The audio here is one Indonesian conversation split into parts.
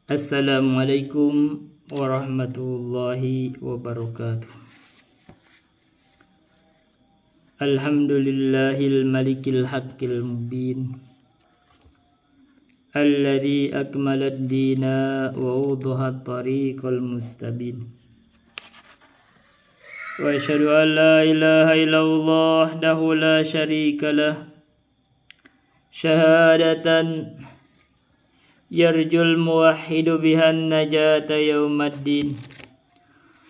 Assalamualaikum warahmatullahi wabarakatuh. Alhamdulillahil malikil haqqil mubin alladzi akmalad dina wa awdahat tariqal mustabin. Wa asyhadu an la ilaha illallah wahdahu la syarika lah syahadatan yarjul muwahhidu bihan najata yaumaddin.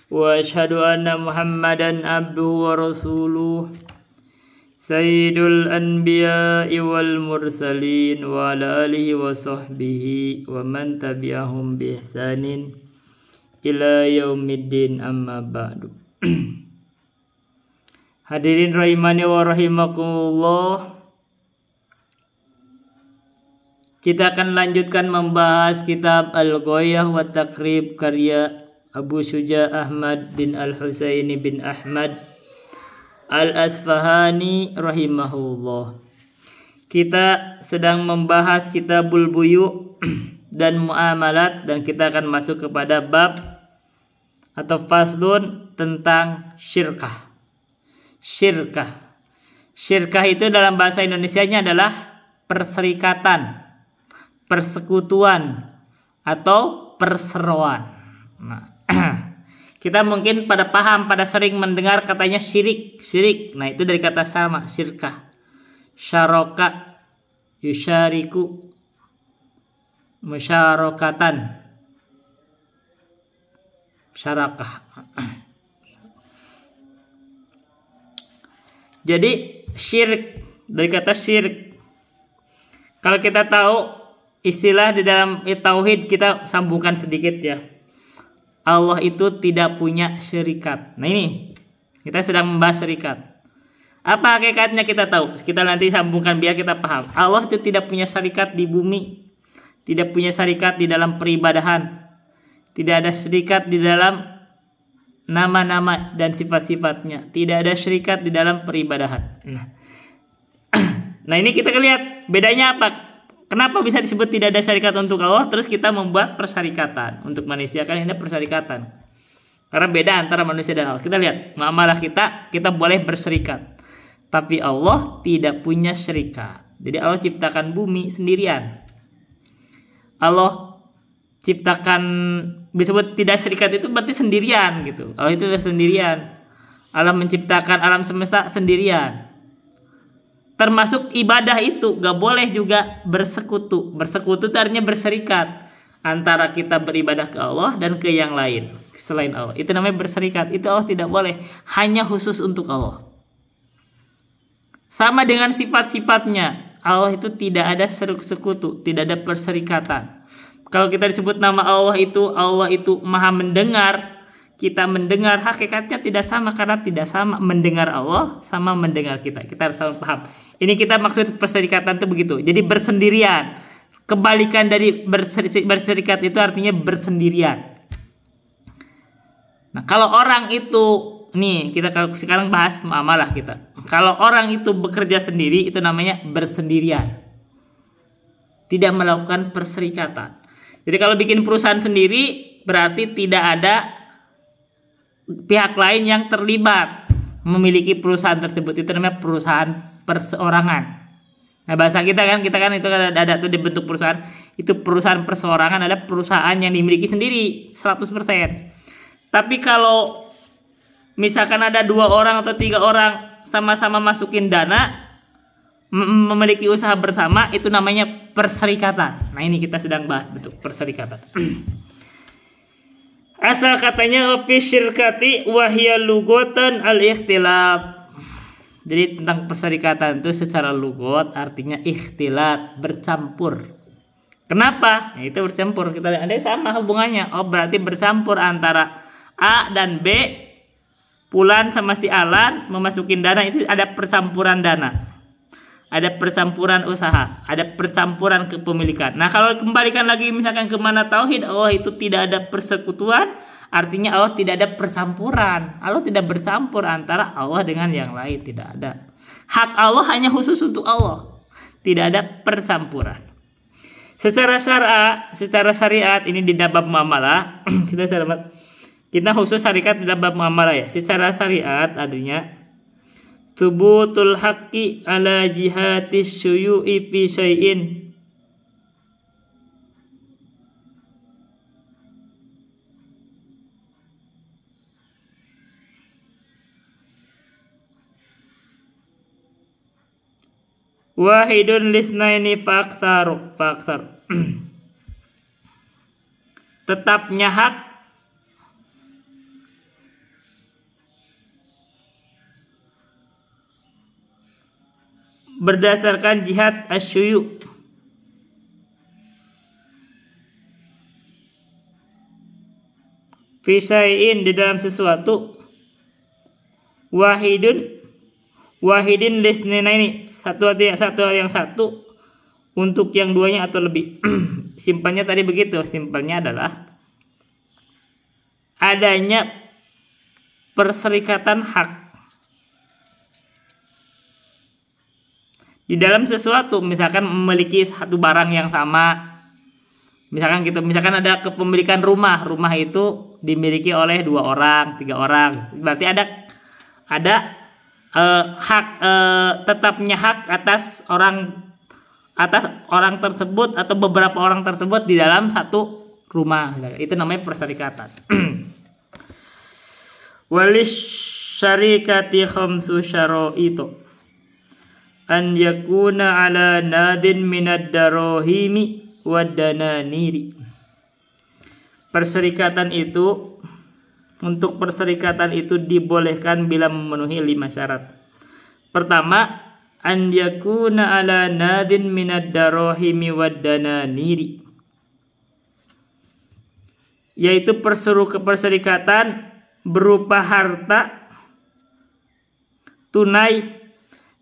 Wa asyhadu anna Muhammadan abduhu wa rasuluh sayyidul anbiya'i wal mursalin wa ala alihi wa sahbihi wa man tabi'ahum bi ihsanin ila yaumiddin, amma ba'du. Hadirin rahimani wa rahimakumullah, kita akan lanjutkan membahas kitab Al-Ghayah wa Taqrib karya Abu Syuja Ahmad bin Al-Husaini bin Ahmad Al-Asfahani rahimahullah. Kita sedang membahas kitabul buyu' dan muamalat, dan kita akan masuk kepada bab atau faslun tentang syirkah. Syirkah itu dalam bahasa Indonesianya adalah perserikatan, persekutuan, atau perseroan. Nah, kita mungkin pada sering mendengar katanya syirik. Nah, itu dari kata sama, syirkah. Syaraka, yusyariku, musyarakatan, syarakah. Jadi syirik dari kata syirik. Kalau kita tahu istilah di dalam tauhid, kita sambungkan sedikit ya. Allah itu tidak punya syarikat. Nah, ini kita sedang membahas syarikat. Apa hakikatnya kita tahu. Kita nanti sambungkan biar kita paham. Allah itu tidak punya syarikat di bumi, tidak punya syarikat di dalam peribadahan, tidak ada syarikat di dalam nama-nama dan sifat-sifatnya, tidak ada syarikat di dalam peribadahan. Nah, ini kita lihat bedanya apa. Kenapa bisa disebut tidak ada syarikat untuk Allah, terus kita membuat persyarikatan untuk manusia? Kan ini persyarikatan. Karena beda antara manusia dan Allah. Kita lihat, muamalah kita boleh berserikat. Tapi Allah tidak punya syarikat. Jadi Allah ciptakan bumi sendirian. Allah ciptakan, disebut tidak syarikat itu berarti sendirian gitu. Allah itu sendirian. Allah menciptakan alam semesta sendirian. Termasuk ibadah itu gak boleh juga bersekutu. Bersekutu itu artinya berserikat antara kita beribadah ke Allah dan ke yang lain selain Allah. Itu namanya berserikat. Itu Allah tidak boleh. Hanya khusus untuk Allah. Sama dengan sifat-sifatnya. Allah itu tidak ada sekutu, tidak ada perserikatan. Kalau kita disebut nama Allah itu maha mendengar. Kita mendengar, hakikatnya tidak sama, karena tidak sama mendengar Allah sama mendengar kita. Kita harus paham. Ini kita maksud perserikatan itu begitu. Jadi bersendirian. Kebalikan dari berserikat itu artinya bersendirian. Nah, kalau orang itu, nih kita sekarang bahas muamalah kita. Kalau orang itu bekerja sendiri, itu namanya bersendirian. Tidak melakukan perserikatan. Jadi kalau bikin perusahaan sendiri, berarti tidak ada pihak lain yang terlibat memiliki perusahaan tersebut. Itu namanya perusahaan perseorangan. Nah, bahasa kita kan itu ada tuh di bentuk perusahaan. Itu perusahaan perseorangan, ada perusahaan yang dimiliki sendiri 100%. Tapi kalau misalkan ada 2 orang atau 3 orang sama-sama masukin dana, memiliki usaha bersama, itu namanya perserikatan. Nah, ini kita sedang bahas bentuk perserikatan. Asal katanya fi syirkati wa hiya lughatan al-ikhtilaf. Jadi tentang perserikatan itu secara lugot artinya ikhtilat, bercampur. Kenapa? Nah, itu bercampur. Kita lihat ada sama hubungannya. Oh, berarti bercampur antara A dan B, Fulan sama si Alan memasukin dana, itu ada percampuran dana. Ada percampuran usaha, ada percampuran kepemilikan. Nah, kalau kembalikan lagi misalkan ke mana tauhid, Allah itu tidak ada persekutuan, artinya Allah tidak ada percampuran. Allah tidak bercampur antara Allah dengan yang lain, tidak ada. Hak Allah hanya khusus untuk Allah. Tidak ada percampuran. Secara syariat ini di bab muamalah kita khusus syariat di bab muamalah ya. Secara syariat adanya tubutul haqqi ala jihatis syuyu'i fi syai'in. Wahidun lisnaini fa'aktsar. Tetapnya hak berdasarkan jihad asyuyu. Fisai'in di dalam sesuatu. Wahidin lisnaini satu yang satu untuk yang duanya atau lebih. Simpelnya tadi begitu. Simpelnya adalah adanya perserikatan hak di dalam sesuatu. Misalkan memiliki satu barang yang sama. Misalkan ada kepemilikan rumah. Rumah itu dimiliki oleh 2 orang, 3 orang. Berarti ada hak tetapnya hak atas orang tersebut atau beberapa orang tersebut di dalam satu rumah. Itu namanya perserikatan. Walis syarikati khamsu syaraitu an yakuna ala nadin minad darahimi wad dananiri. Untuk perserikatan itu dibolehkan bila memenuhi 5 syarat. Pertama, an yakuna ala nadin minad darahimi wad dananiri, yaitu perserikatan berupa harta tunai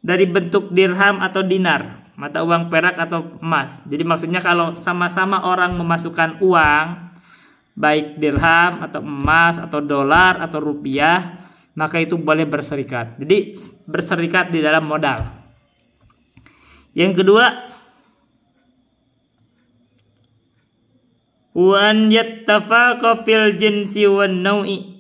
dari bentuk dirham atau dinar, mata uang perak atau emas. Jadi maksudnya kalau sama-sama orang memasukkan uang, baik dirham atau emas atau dolar atau rupiah, maka itu boleh berserikat. Jadi berserikat di dalam modal. Yang kedua, wan yattafaqa fil jinsi wan nau'i.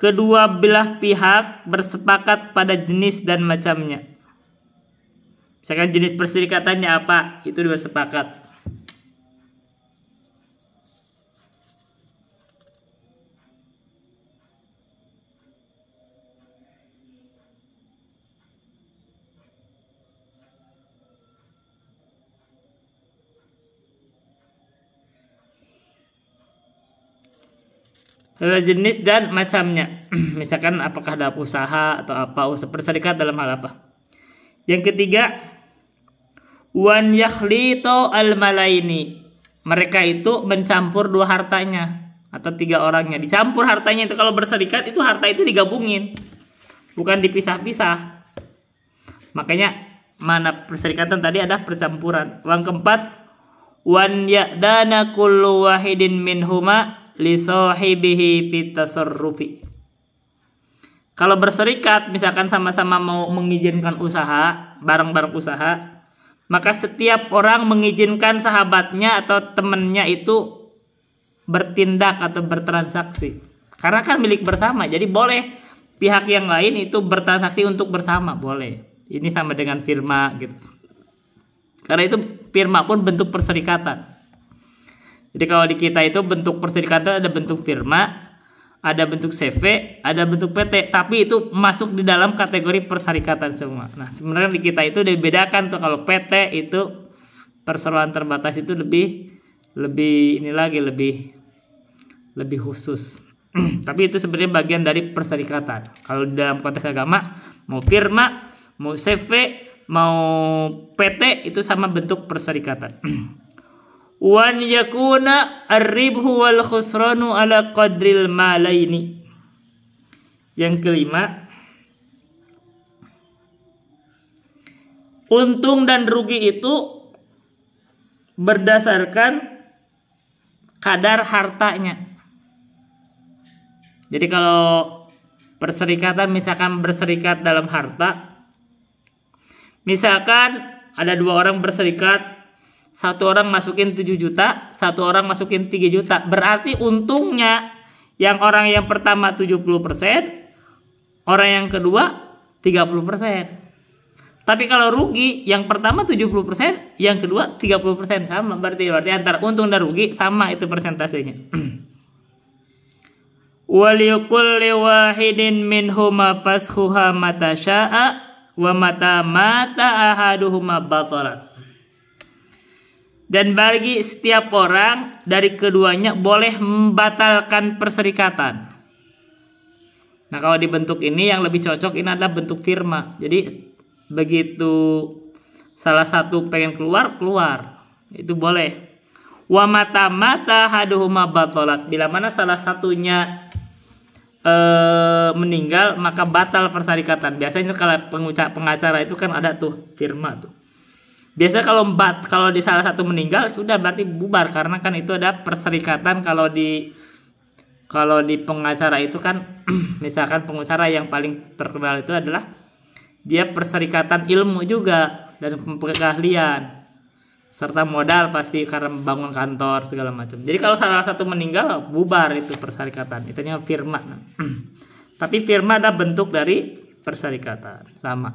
Kedua belah pihak bersepakat pada jenis dan macamnya. Misalkan jenis perserikatannya apa, itu bersepakat. Jenis dan macamnya. Misalkan apakah ada usaha atau apa, usaha berserikat dalam hal apa. Yang ketiga, wan yakhlito al malaini. Mereka itu mencampur 2 hartanya atau 3 orangnya. Dicampur hartanya itu, kalau berserikat itu harta itu digabungin, bukan dipisah-pisah. Makanya mana perserikatan tadi ada percampuran. Yang keempat, wan ya'dana kullu wahidin minhuma li sahibihi fit tasarrufi. Kalau berserikat misalkan sama-sama mau mengizinkan usaha, bareng-bareng usaha, maka setiap orang mengizinkan sahabatnya atau temannya itu bertindak atau bertransaksi. Karena kan milik bersama, jadi boleh pihak yang lain itu bertransaksi untuk bersama, boleh. Ini sama dengan firma gitu. Karena itu firma pun bentuk perserikatan. Jadi kalau di kita itu bentuk perserikatan ada bentuk firma, ada bentuk CV, ada bentuk PT, tapi itu masuk di dalam kategori perserikatan semua. Nah, sebenarnya di kita itu dibedakan tuh, kalau PT itu perseroan terbatas itu lebih khusus. Tapi itu sebenarnya bagian dari perserikatan. Kalau dalam konteks agama, mau firma, mau CV, mau PT itu sama bentuk perserikatan. Wan yakuna ar-ribhu wal khusranu ala qadril malaini. Yang kelima, untung dan rugi itu berdasarkan kadar hartanya. Jadi kalau perserikatan misalkan berserikat dalam harta, misalkan ada 2 orang berserikat, satu orang masukin 7 juta, satu orang masukin 3 juta. Berarti untungnya yang orang yang pertama 70%, orang yang kedua 30%. Tapi kalau rugi, yang pertama 70%, yang kedua 30%, sama. Berarti antara untung dan rugi sama itu persentasenya. Walikulli wahidin minhuma fashuha mata sya'a wa mata ahaduhuma batalat. Dan bagi setiap orang dari keduanya boleh membatalkan perserikatan. Nah, kalau di bentuk ini yang lebih cocok ini adalah bentuk firma. Jadi begitu salah satu pengen keluar, itu boleh. Wa mata ahaduhuma batalat. Bila mana salah satunya meninggal, maka batal perserikatan. Biasanya kalau pengacara itu kan ada tuh firma tuh. Biasa kalau di salah satu meninggal sudah berarti bubar, karena kan itu ada perserikatan. Kalau di pengacara itu kan misalkan pengacara yang paling terkenal itu adalah dia perserikatan ilmu juga dan keahlian serta modal pasti karena membangun kantor segala macam. Jadi kalau salah satu meninggal bubar itu perserikatan. Itunya firma. Tapi firma ada bentuk dari perserikatan sama.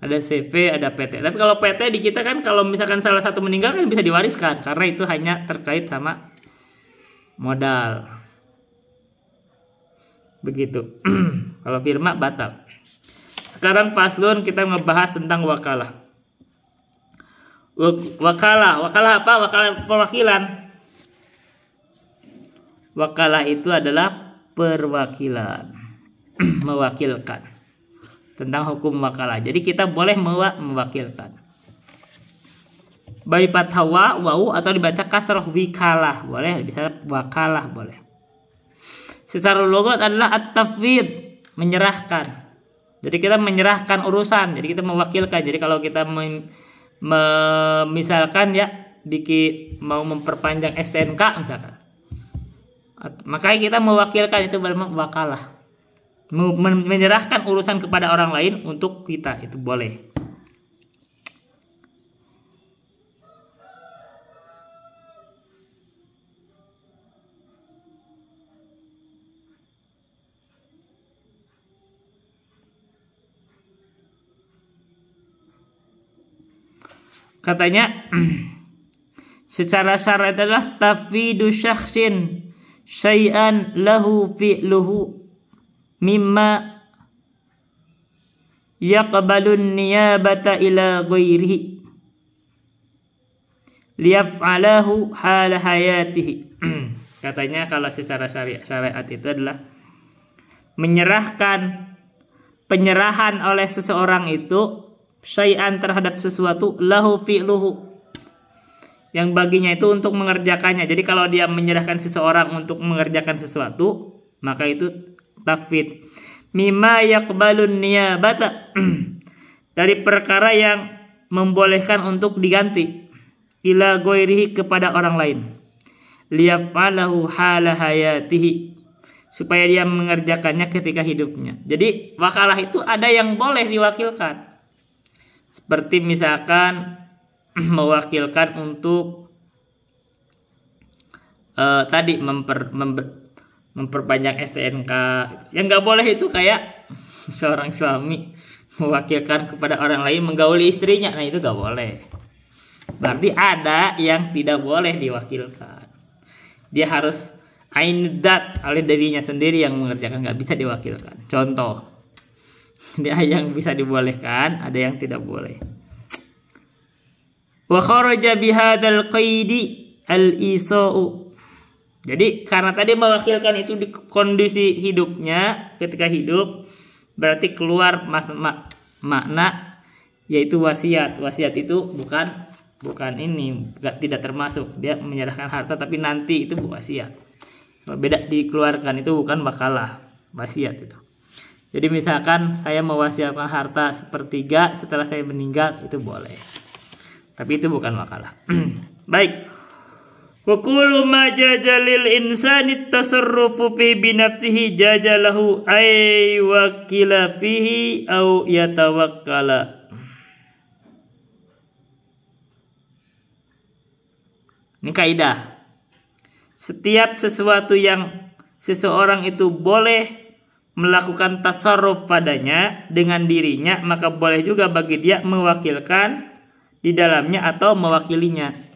Ada CV, ada PT. Tapi kalau PT di kita kan kalau misalkan salah satu meninggal kan bisa diwariskan karena itu hanya terkait sama modal. Begitu. Kalau firma batal. Sekarang paslon kita ngebahas tentang wakalah. Wakalah apa? Wakalah perwakilan. Wakalah itu adalah perwakilan, mewakilkan. Tentang hukum wakalah. Jadi kita boleh mewakilkan. Baik fathah wau atau dibaca kasrah wikalah boleh, bisa wakalah boleh. Secara logat adalah at-tafwid, menyerahkan. Jadi kita menyerahkan urusan, jadi kita mewakilkan. Jadi kalau kita misalkan ya mau memperpanjang STNK misalkan, makanya kita mewakilkan, itu bermakna wakalah. Menyerahkan urusan kepada orang lain untuk kita, itu boleh. Katanya secara syarat adalah tafwidu syakhsin syai'an lahu fi'luhu mimma yaqbalun niyabata ila ghairihi liyaf'alahu hal hayatihi. Katanya kalau secara syariat itu adalah penyerahan oleh seseorang itu syai'an terhadap sesuatu lahu fi'luhu, yang baginya itu untuk mengerjakannya. Jadi kalau dia menyerahkan seseorang untuk mengerjakan sesuatu, maka itu tafwid. Mimma yaqbalun niyabata dari perkara yang membolehkan untuk diganti ila ghairihi kepada orang lain. Liyaf'alahu hala hayatihi, supaya dia mengerjakannya ketika hidupnya. Jadi wakalah itu ada yang boleh diwakilkan. Seperti misalkan mewakilkan untuk tadi memperpanjang STNK. Yang nggak boleh itu kayak seorang suami mewakilkan kepada orang lain menggauli istrinya. Nah itu nggak boleh. Berarti ada yang tidak boleh diwakilkan. Dia harus ainudat oleh dirinya sendiri yang mengerjakan, nggak bisa diwakilkan. Contoh. Ada yang bisa dibolehkan, ada yang tidak boleh. Wa kharaja bihadzal qaidi al-isa'u. Jadi karena tadi mewakilkan itu di kondisi hidupnya, ketika hidup, berarti keluar makna yaitu wasiat. Wasiat itu bukan ini, tidak termasuk dia menyerahkan harta, tapi nanti itu wasiat. Beda, dikeluarkan itu bukan wakalah, wasiat itu. Jadi misalkan saya mewasiatkan harta 1/3 setelah saya meninggal, itu boleh. Tapi itu bukan wakalah. Baik. Wa kullu ma jajalil insani tasarrufu fi binafsihi jajalahu ay wakila fihi au yatawakkala. Ini kaidah. Setiap sesuatu yang seseorang itu boleh melakukan tasarruf padanya dengan dirinya, maka boleh juga bagi dia mewakilkan di dalamnya atau mewakilinya.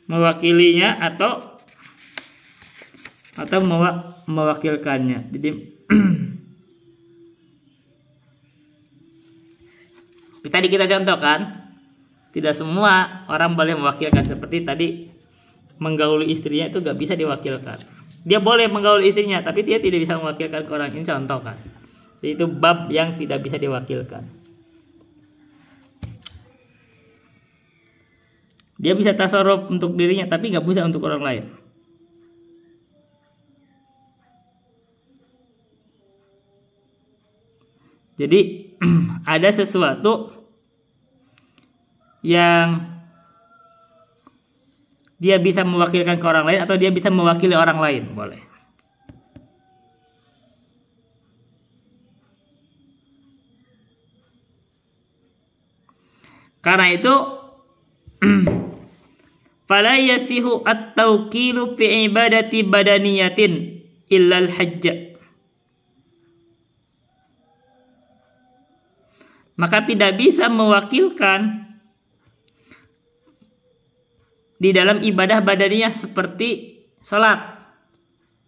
Mewakilinya atau mewakilkannya. Jadi tadi kita contohkan, tidak semua orang boleh mewakilkan. Seperti tadi menggauli istrinya itu gak bisa diwakilkan. Dia boleh menggauli istrinya, tapi dia tidak bisa mewakilkan ke orang. Ini contoh kan. Jadi itu bab yang tidak bisa diwakilkan. Dia bisa tasarruf untuk dirinya, tapi nggak bisa untuk orang lain. Jadi ada sesuatu yang dia bisa mewakilkan ke orang lain atau dia bisa mewakili orang lain, boleh. Karena itu fala yasihu at-tawqilu fi ibadati badaniyatin illal hajj. Maka tidak bisa mewakilkan di dalam ibadah badaniyah seperti sholat.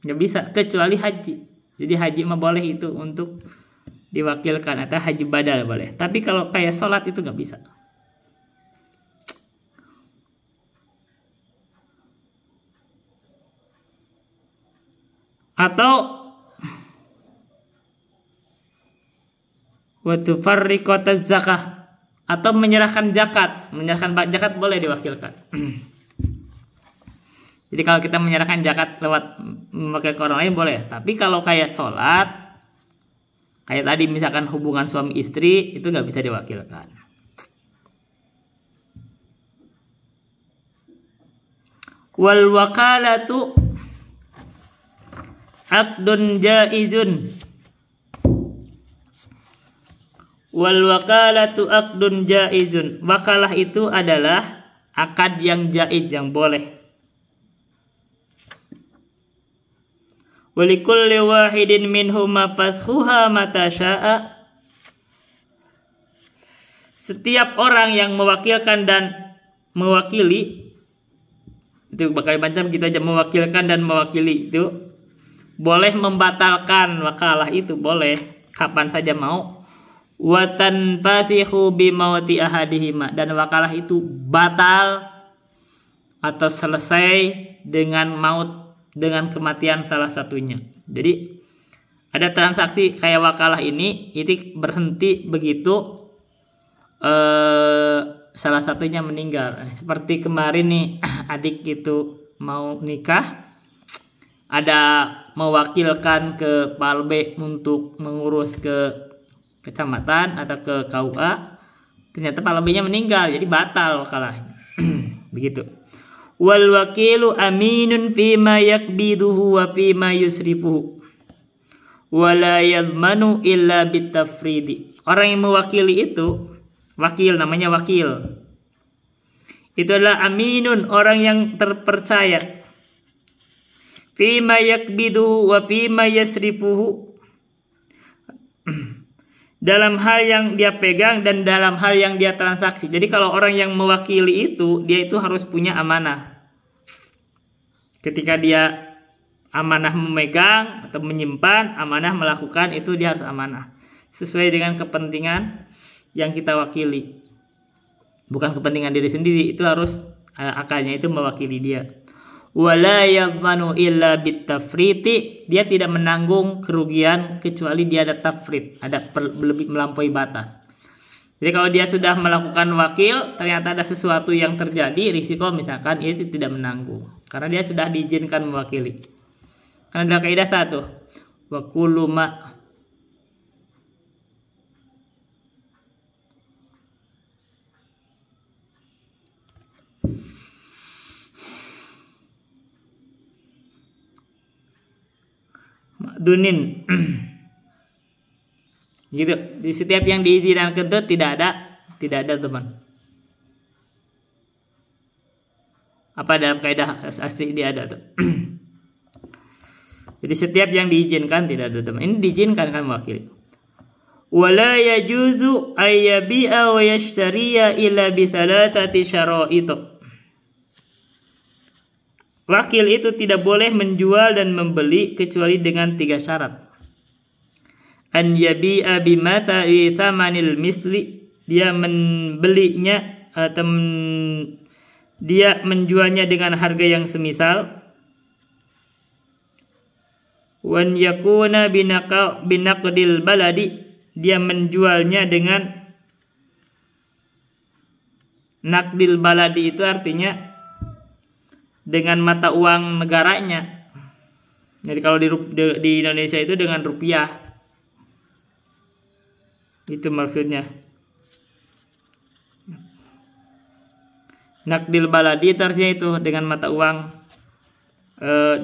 Nggak bisa, kecuali haji. Jadi haji mah boleh itu untuk diwakilkan, atau haji badal boleh. Tapi kalau kayak sholat itu nggak bisa. Atau wa tufarriqataz zakah, atau menyerahkan zakat. Menyerahkan zakat boleh diwakilkan. Jadi kalau kita menyerahkan zakat lewat memakai ke orang lain boleh. Tapi kalau kayak sholat, kayak tadi misalkan hubungan suami istri, itu nggak bisa diwakilkan. Wal wakalatu aqdun jaizun. Wal wakalatu aqdun jaizun. Wakalah itu adalah akad yang jaiz, yang boleh. Walikulli wahidin minhuma fashuha mata syaa. Setiap orang yang mewakilkan dan mewakili, itu bakal macam gitu aja, mewakilkan dan mewakili itu boleh membatalkan wakalah, itu boleh kapan saja mau. Wa tanfasihu bi mauti ahadihima, dan wakalah itu batal atau selesai dengan maut, dengan kematian salah satunya. Jadi ada transaksi kayak wakalah ini, itu berhenti begitu salah satunya meninggal. Seperti kemarin nih, adik itu mau nikah, ada mewakilkan ke Palbe untuk mengurus ke kecamatan atau ke KUA, ternyata Palbe-nya meninggal, jadi batal wakalahnya. Begitu. Wal wakilu aminun fima yakbiduhu wa fima yusrifuhu wa la yadmanu illa bitafridi. Orang yang mewakili itu, wakil, namanya wakil, itu adalah aminun, orang yang terpercaya. Fima yakbiduhu wa fima yasrifuhu, dalam hal yang dia pegang dan dalam hal yang dia transaksi. Jadi kalau orang yang mewakili itu, dia itu harus punya amanah. Ketika dia amanah memegang atau menyimpan, amanah melakukan, itu dia harus amanah sesuai dengan kepentingan yang kita wakili. Bukan kepentingan diri sendiri, itu harus akalnya itu mewakili dia. Wala yadmanu illa bitafriti, dia tidak menanggung kerugian kecuali dia ada tafrit, ada lebih melampaui batas. Jadi kalau dia sudah melakukan wakil, ternyata ada sesuatu yang terjadi, risiko misalkan, itu tidak menanggung karena dia sudah diizinkan mewakili. Karena ada kaidah satu, wa kullu ma dunin. Gitu. Di setiap yang diizinkan itu tidak ada teman. Apa dalam kaidah asli dia ada tuh. Jadi setiap yang diizinkan tidak ada teman. Ini diizinkan kan mewakili. Wala yajuzu ayyabi'a wa yashtariya illa bi thalathati syara'it. Wakil itu tidak boleh menjual dan membeli kecuali dengan 3 syarat. An yabi'a bimatha'i thamanil misli, dia membelinya atau dia menjualnya dengan harga yang semisal. Wan yakuna binaqdil baladi, dia menjualnya dengan naqdil baladi, itu artinya dengan mata uang negaranya. Jadi kalau di Indonesia itu dengan rupiah. Itu maksudnya. Naqdil baladi itu artinya itu dengan mata uang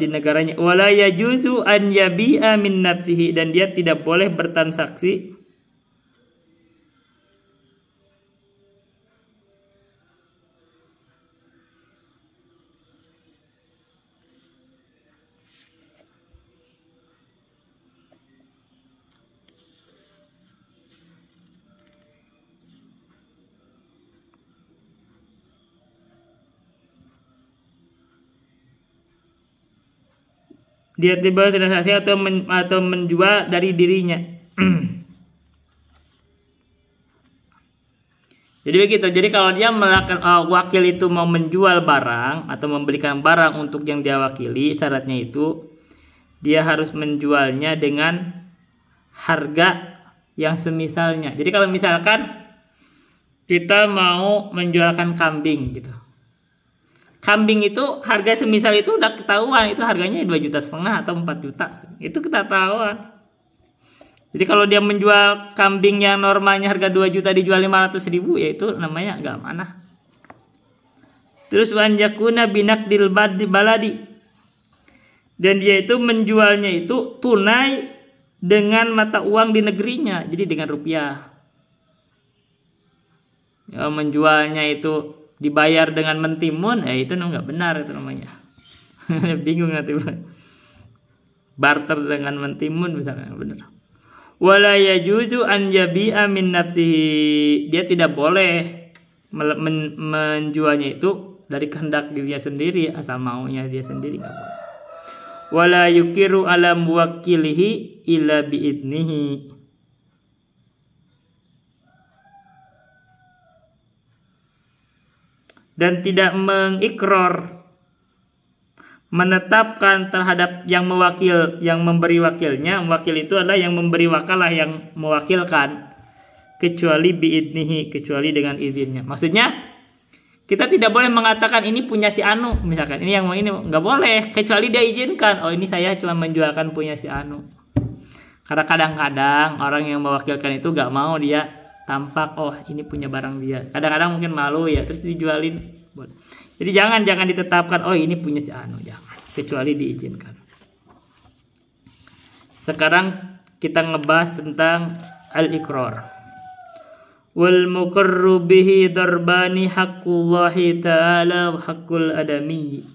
di negaranya. Wala yajuzu an yabi'a min nafsihi, dan dia tidak boleh bertransaksi dia tiba transaksi atau menjual dari dirinya. Jadi begitu. Jadi kalau dia melakukan wakil itu mau menjual barang atau membelikan barang untuk yang dia wakili, syaratnya itu dia harus menjualnya dengan harga yang semisalnya. Jadi kalau misalkan kita mau menjualkan kambing gitu. Kambing itu harga semisal itu udah ketahuan, itu harganya 2,5 juta atau 4 juta. Itu kita ketahuan. Jadi kalau dia menjual kambing yang normalnya harga 2 juta dijual 500.000, ya itu namanya agak amanah. Terus wan yakuna binaqdil baladi, dan dia itu menjualnya itu tunai dengan mata uang di negerinya, jadi dengan rupiah. Ya, menjualnya itu dibayar dengan mentimun, itu nggak benar, itu namanya. Bingung nanti. Barter dengan mentimun misalnya, benar. Wala yajuzu an yabi'a min nafsihi, dia tidak boleh menjualnya itu dari kehendak dirinya sendiri, asal maunya dia sendiri, nggak boleh. Wala yukiru ala muwakkilihi illa biidnihi, dan tidak mengikrar, menetapkan terhadap yang mewakil, yang memberi wakilnya. Wakil itu adalah yang memberi wakalah, yang mewakilkan, kecuali biidnihi, kecuali dengan izinnya. Maksudnya kita tidak boleh mengatakan ini punya si Anu, misalkan ini yang mau, ini nggak boleh kecuali dia izinkan. Oh, ini saya cuma menjualkan punya si Anu. Karena kadang-kadang orang yang mewakilkan itu nggak mau dia tampak, oh ini punya barang dia. Kadang-kadang mungkin malu ya, terus dijualin. Jadi jangan ditetapkan, oh ini punya si Anu, jangan, kecuali diizinkan. Sekarang kita ngebahas tentang al-iqrar. Wal muqarru bihi darbani haqqullahi ta'ala wa haqqul adami.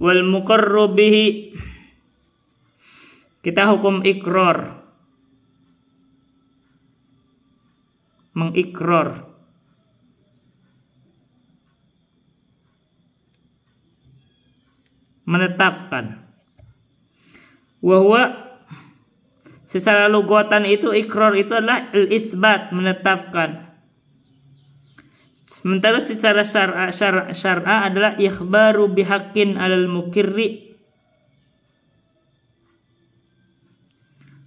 Wal muqarru bihi, kita hukum ikrar, mengikrar. Menetapkan. Wahwa, secara lugatan itu ikrar itu adalah al-itsbat, menetapkan. Sementara secara syar'a adalah ikhbaru bihaqqin 'alal mukirri,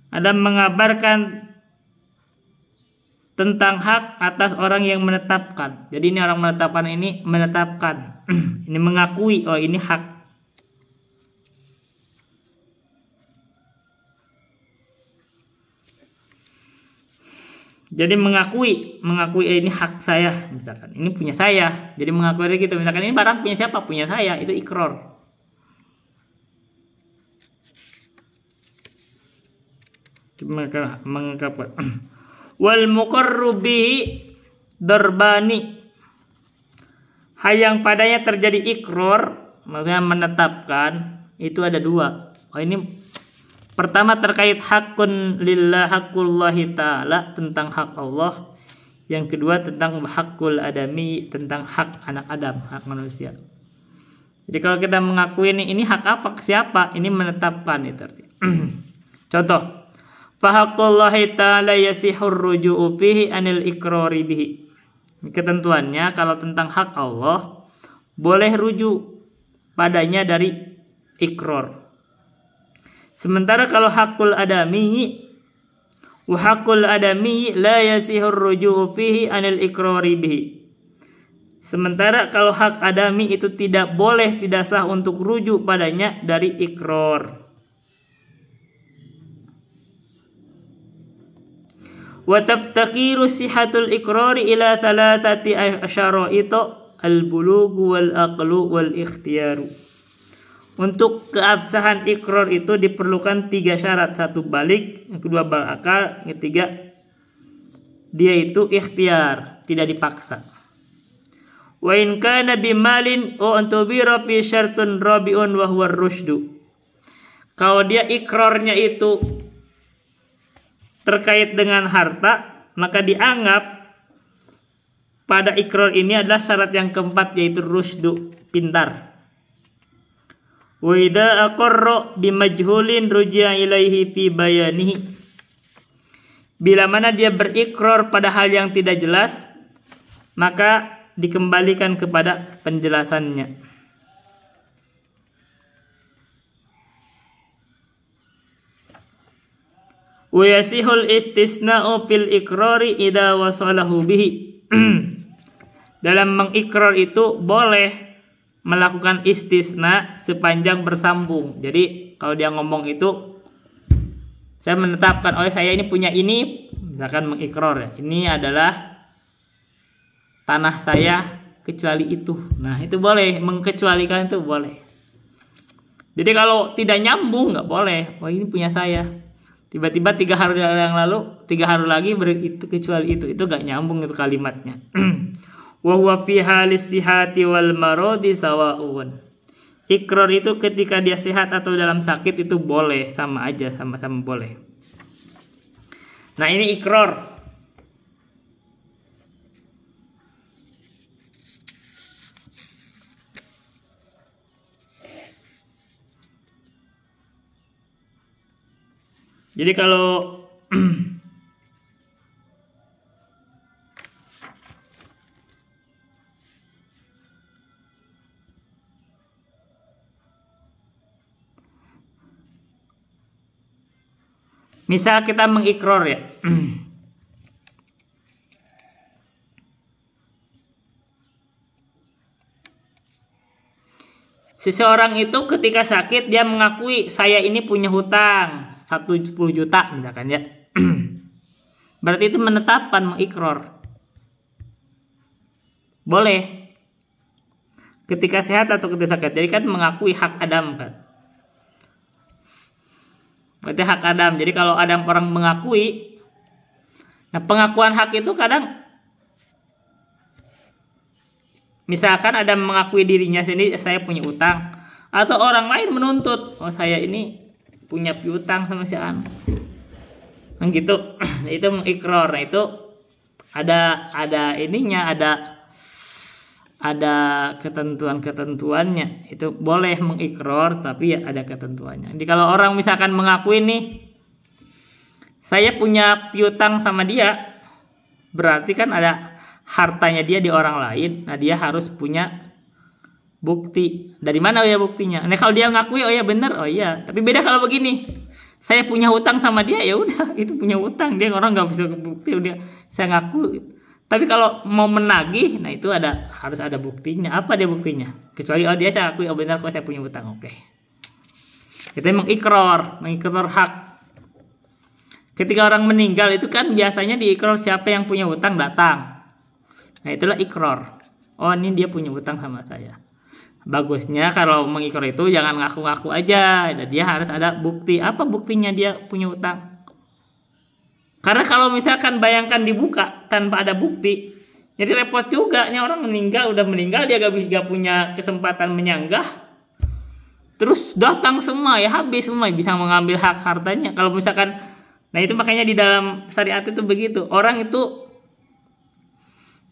ada mengabarkan tentang hak atas orang yang menetapkan. Jadi ini orang menetapkan, ini menetapkan. Ini mengakui, oh ini hak. Jadi mengakui ini hak saya, misalkan ini punya saya. Jadi mengakui gitu, misalkan ini barang punya siapa? Punya saya, itu ikrar. Mengungkapkan. Wal muqarru bihi darbani. Hal yang padanya terjadi ikrar, maksudnya menetapkan, itu ada dua. Oh, ini pertama terkait hakun lillah, hakullahi ta'ala, tentang hak Allah. Yang kedua tentang hakul adami, tentang hak anak Adam, hak manusia. Jadi kalau kita mengakui ini hak apa ke siapa? Ini menetapkan itu artinya. Contoh, fahaqullahi ta'ala yasihur ruju'u fihi anil ikrari bihi. Ketentuannya kalau tentang hak Allah boleh rujuk padanya dari ikrar. Sementara kalau hakul adami wa hakul adami la yasihur ruju'u fihi anil ikrari bihi. Sementara kalau hak adami itu tidak boleh, tidak sah untuk rujuk padanya dari ikrar. Wa tabtaqiru sihatul ikrari ila thalathati asyara'ita al-bulughu wal aqlu wal ikhtiyaru. Untuk keabsahan ikrar itu diperlukan 3 syarat. 1 balik, yang kedua berakal, yang ketiga dia itu ikhtiar, tidak dipaksa. Wa in kana bimalin wa antubira fi syartun rabi'un wa huwa rusydu. Kalau dia ikrarnya itu terkait dengan harta, maka dianggap pada ikrar ini adalah syarat yang keempat, yaitu rusydu, pintar. Wa idza aqarra bimajhulin ruji'a ilaihi fi bayanihi. Bila mana dia berikrar pada hal yang tidak jelas, maka dikembalikan kepada penjelasannya. Wa yasihul istisna'u fil ikrari idza wasalahu bihi. Dalam mengikrar itu boleh melakukan istisna sepanjang bersambung. Jadi kalau dia ngomong itu, saya menetapkan, oh saya ini punya ini, misalkan mengikrar ya, ini adalah tanah saya kecuali itu. Nah itu boleh, mengkecualikan itu boleh. Jadi kalau tidak nyambung nggak boleh, oh ini punya saya. Tiba-tiba 3 hari yang lalu, 3 hari lagi itu kecuali itu gak nyambung itu kalimatnya. Wa huwa fi halis sihati wal maradi sawa'un. Ikrar itu ketika dia sehat atau dalam sakit itu boleh, sama aja, sama-sama boleh. Nah ini ikrar. Jadi kalau misal kita mengikrar ya, seseorang itu ketika sakit dia mengakui saya ini punya hutang 10 juta misalkan ya. Berarti itu menetapkan, mengikrar. Boleh. Ketika sehat atau ketika sakit. Jadi kan mengakui hak Adam kan. Berarti hak Adam. Jadi kalau Adam orang mengakui, nah pengakuan hak itu kadang, misalkan Adam mengakui dirinya sendiri, saya punya utang, atau orang lain menuntut, oh saya ini punya piutang sama si An, gitu. Itu mengikrar. Nah itu ada ininya, ada ketentuannya. Itu boleh mengikrar, tapi ya ada ketentuannya. Jadi kalau orang misalkan mengakui nih, saya punya piutang sama dia, berarti kan ada hartanya dia di orang lain. Nah dia harus punya bukti. Dari mana ya buktinya? Nah kalau dia ngakui, oh ya bener, oh iya. Tapi beda kalau begini, saya punya hutang sama dia, ya udah itu punya hutang, dia orang nggak bisa bukti, udah saya ngaku. Tapi kalau mau menagih, nah itu harus ada buktinya. Apa dia buktinya? Kecuali oh dia saya akui, oh benar kok saya punya hutang, oke. Itu mengikrar hak. Ketika orang meninggal itu kan biasanya diikrar siapa yang punya hutang datang. Nah itulah ikrar. Oh ini dia punya hutang sama saya. Bagusnya kalau mengikrar itu jangan ngaku-ngaku aja. Dia harus ada bukti. Apa buktinya dia punya hutang? Karena kalau misalkan bayangkan dibuka tanpa ada bukti, jadi repot juga. Ini orang meninggal, udah meninggal dia gak punya kesempatan menyanggah. Terus datang semua ya habis semua bisa mengambil hak hartanya. Kalau misalkan, nah itu makanya di dalam syariat itu begitu. Orang itu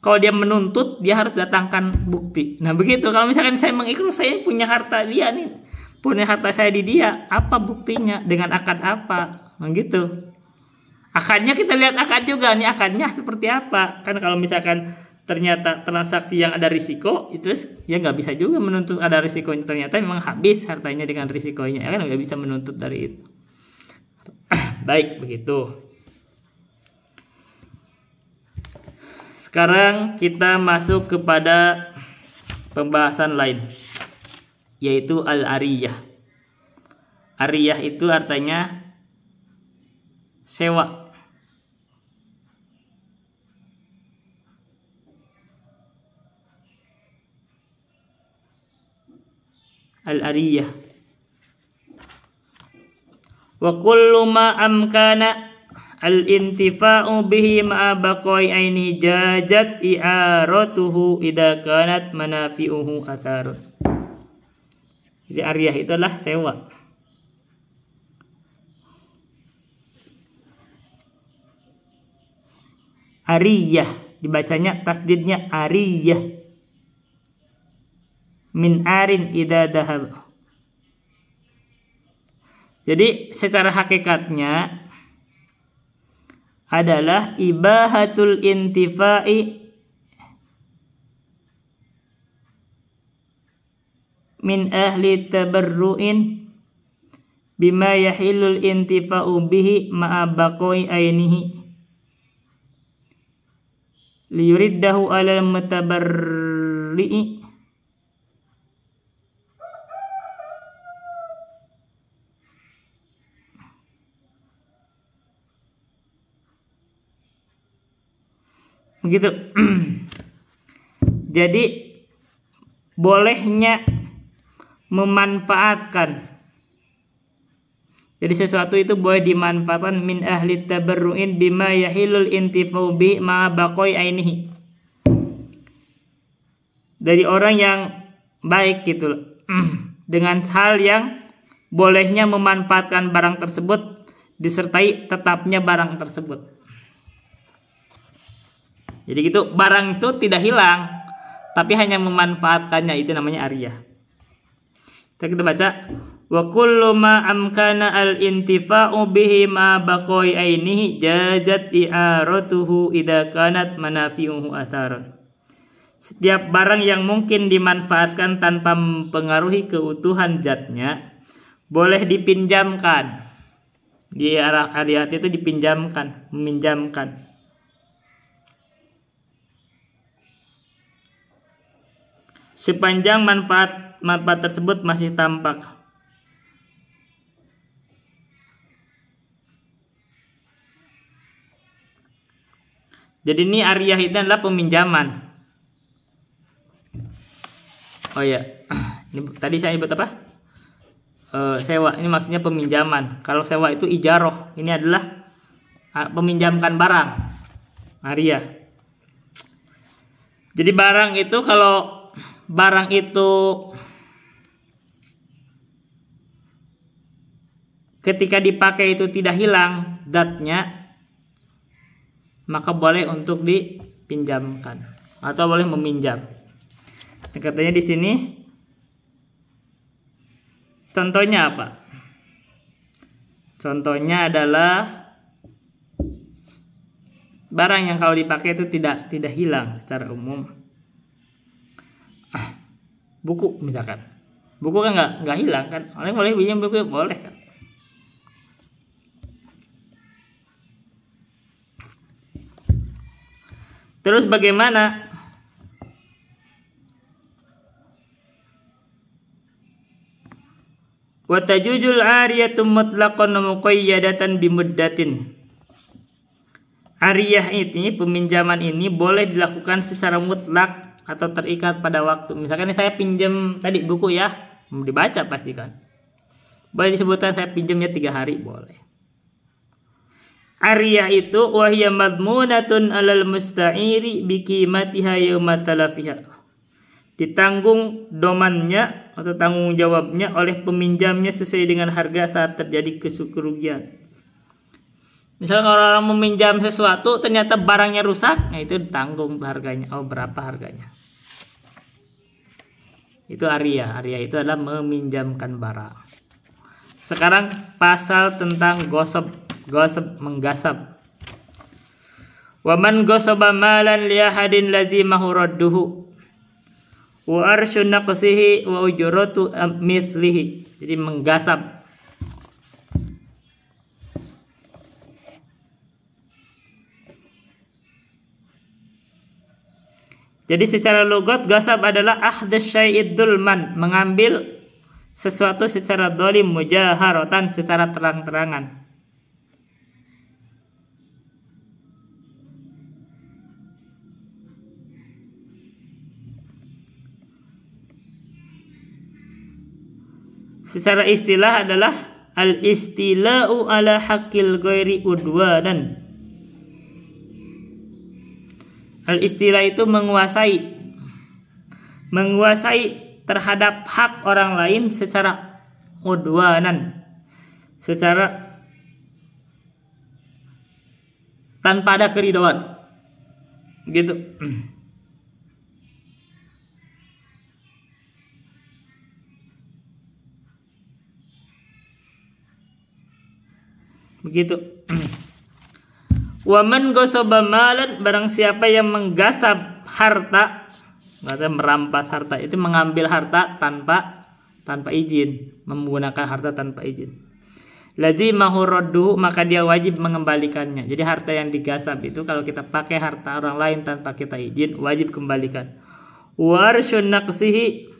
kalau dia menuntut dia harus datangkan bukti. Nah begitu. Kalau misalkan saya mengikrar saya punya harta dia nih, punya harta saya di dia, apa buktinya? Dengan akad apa? Nah gitu. Akadnya kita lihat akad juga nih akadnya seperti apa. Kan kalau misalkan ternyata transaksi yang ada risiko itu ya nggak bisa juga menuntut ada risikonya. Ternyata memang habis hartanya dengan risikonya ya kan nggak bisa menuntut dari itu. Baik begitu. Sekarang kita masuk kepada pembahasan lain yaitu al-ariyah. Ariyah itu artinya sewa. Al-ariyah wa kullu ma amkana al-intifa'u bihi ma'a baqai aini jajat i'aratuhu idza kanat manafi'uhu atharun. Jadi ariyah itulah sewa. Ariyah dibacanya tasdidnya ariyah. Min arin idza dahab. Jadi secara hakikatnya adalah ibahatul intifa'i min ahli tabarru'in bima yahillul intifa'u bihi ma'a baqai ainihi liyuriddahu ala mutabarri'i begitu. Jadi bolehnya memanfaatkan. Jadi sesuatu itu boleh dimanfaatkan min ahli tabarru'in bima yahilul intifa'u bi ma baqai ainihi. Dari orang yang baik gitu. Dengan hal yang bolehnya memanfaatkan barang tersebut disertai tetapnya barang tersebut. Jadi gitu, barang itu tidak hilang, tapi hanya memanfaatkannya, itu namanya ariyah. Kita baca, wa kullu ma amkana al-intifa'u bihi ma baqai ainihi jazat i'aratuhu idza kanat manafi'uhu atharan. Setiap barang yang mungkin dimanfaatkan tanpa mempengaruhi keutuhan zatnya, boleh dipinjamkan. Di ariyah itu dipinjamkan, meminjamkan. Sepanjang manfaat tersebut masih tampak. Jadi ini ariyah itu adalah peminjaman. Oh ya, ini tadi saya sebut apa? Sewa. Ini maksudnya peminjaman. Kalau sewa itu ijaroh. Ini adalah peminjamkan barang. Ariyah. Jadi barang itu kalau barang itu ketika dipakai itu tidak hilang zatnya, maka boleh untuk dipinjamkan atau boleh meminjam. Katanya di sini contohnya apa? Contohnya adalah barang yang kalau dipakai itu tidak hilang secara umum. Buku misalkan, buku kan nggak hilang kan, orang boleh pinjam buku boleh kan. Terus bagaimana wa tajujul ariyatu mutlaqan muqayyadatan bimuddatin. Ariyah ini, peminjaman ini boleh dilakukan secara mutlak atau terikat pada waktu. Misalkan saya pinjam tadi buku ya, mau dibaca pasti kan. Boleh disebutkan saya pinjamnya 3 hari, boleh. Ariyah itu wahya madmunatun alal musta'iri biqimatiha yauma talafiha. Ditanggung domannya atau tanggung jawabnya oleh peminjamnya sesuai dengan harga saat terjadi kerugian. Misal kalau orang meminjam sesuatu ternyata barangnya rusak, nah itu ditanggung harganya. Oh, berapa harganya? Itu ariyah. Ariyah itu adalah meminjamkan barang. Sekarang pasal tentang gosab, menggasab. Waman gosaba malan li ahadin lazimahu radduhu wa arsyu naqsihi wa ujratu mithlihi. Jadi menggasab. Jadi secara logat gasab adalah ahdus syai'id dulman, mengambil sesuatu secara dolim, mujaharatan, secara terang-terangan. Secara istilah adalah al-istila'u ala haqqil ghairi udwanan. Al-istilah itu menguasai terhadap hak orang lain secara udwanan, secara tanpa ada keridhaan, gitu. Begitu. Waman gosaba malan, barang siapa yang menggasab harta, atau merampas harta, itu mengambil harta tanpa izin, menggunakan harta tanpa izin. Lazimahu radduhu, maka dia wajib mengembalikannya. Jadi harta yang digasab itu kalau kita pakai harta orang lain tanpa kita izin, wajib kembalikan. Warsyun naqsihi,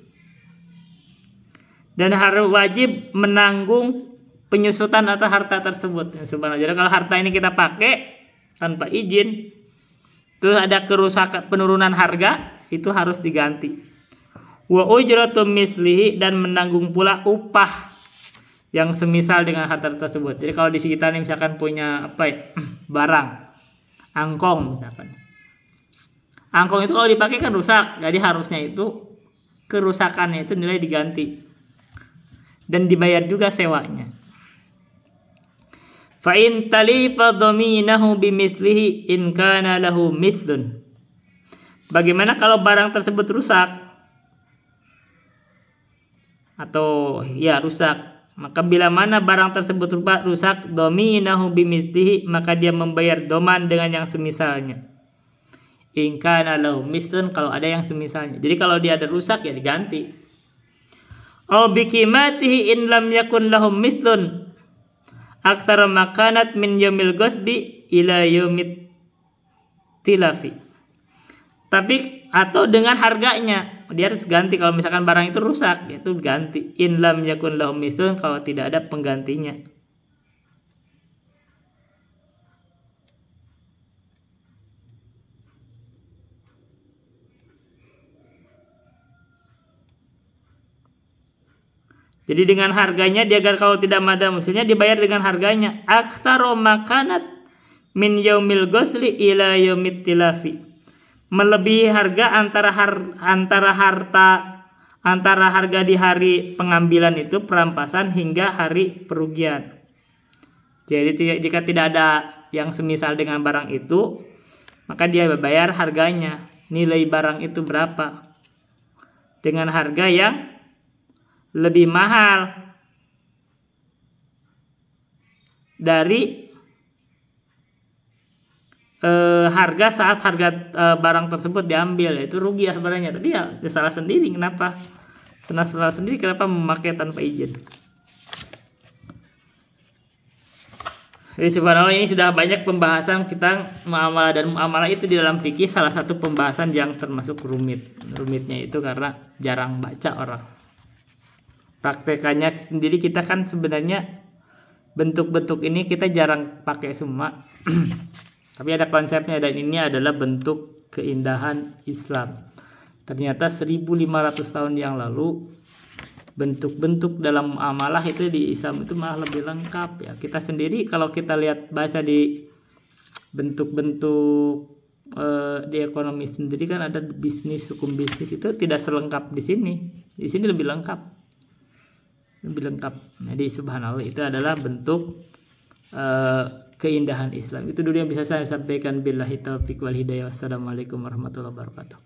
dan harus wajib menanggung penyusutan atau harta tersebut. Sebenarnya jadi kalau harta ini kita pakai tanpa izin, terus ada kerusakan, penurunan harga, itu harus diganti. Wa ujratu mislihi, dan menanggung pula upah yang semisal dengan harta tersebut. Jadi kalau di kita nih misalkan punya barang angkong misalkan. Angkong itu kalau dipakai kan rusak, jadi harusnya itu kerusakannya itu nilai diganti. Dan dibayar juga sewanya. Fa in talifa dhaminahu bimithlihi in kana lahu mithlun. Bagaimana kalau barang tersebut rusak? Atau ya rusak. Maka bila mana barang tersebut rusak, dhaminahu bimithlihi, maka dia membayar doman dengan yang semisalnya. In kana lahu mithlun, kalau ada yang semisalnya. Jadi kalau dia ada rusak ya diganti. Au biqimatihi in lam yakun lahum mithlun. Aktsara makanat min yaumil ghasbi ila yaumit tilafi. Tapi atau dengan harganya, dia harus ganti kalau misalkan barang itu rusak, itu ganti. In lam yakun lahum mislun, kalau tidak ada penggantinya. Jadi dengan harganya dia kalau tidak ada musuhnya dibayar dengan harganya. Aktsaro makanat min yaumil ghusli ila yaumit tilafi. Melebihi harga antara harga di hari pengambilan itu perampasan hingga hari perugian. Jadi jika tidak ada yang semisal dengan barang itu, maka dia bayar harganya. Nilai barang itu berapa? Dengan harga yang lebih mahal dari harga saat barang tersebut diambil. Itu rugi ya sebenarnya, tapi ya salah sendiri. Kenapa memakai tanpa izin? Jadi sebenarnya ini sudah banyak pembahasan kita muamalah, dan muamalah itu di dalam fikih salah satu pembahasan yang termasuk rumitnya itu karena jarang baca orang. Praktekannya sendiri kita kan sebenarnya bentuk-bentuk ini kita jarang pakai semua. Tapi ada konsepnya, dan ini adalah bentuk keindahan Islam. Ternyata 1500 tahun yang lalu bentuk-bentuk dalam amalah itu di Islam itu malah lebih lengkap ya. Kita sendiri kalau kita lihat baca di bentuk-bentuk di ekonomi sendiri kan ada bisnis, hukum bisnis itu tidak selengkap di sini. Di sini lebih lengkap. Lebih lengkap. Jadi subhanallah itu adalah bentuk keindahan Islam. Itu dulu yang bisa saya sampaikan. Billahi taufiq wal hidayah. Wassalamualaikum warahmatullahi wabarakatuh.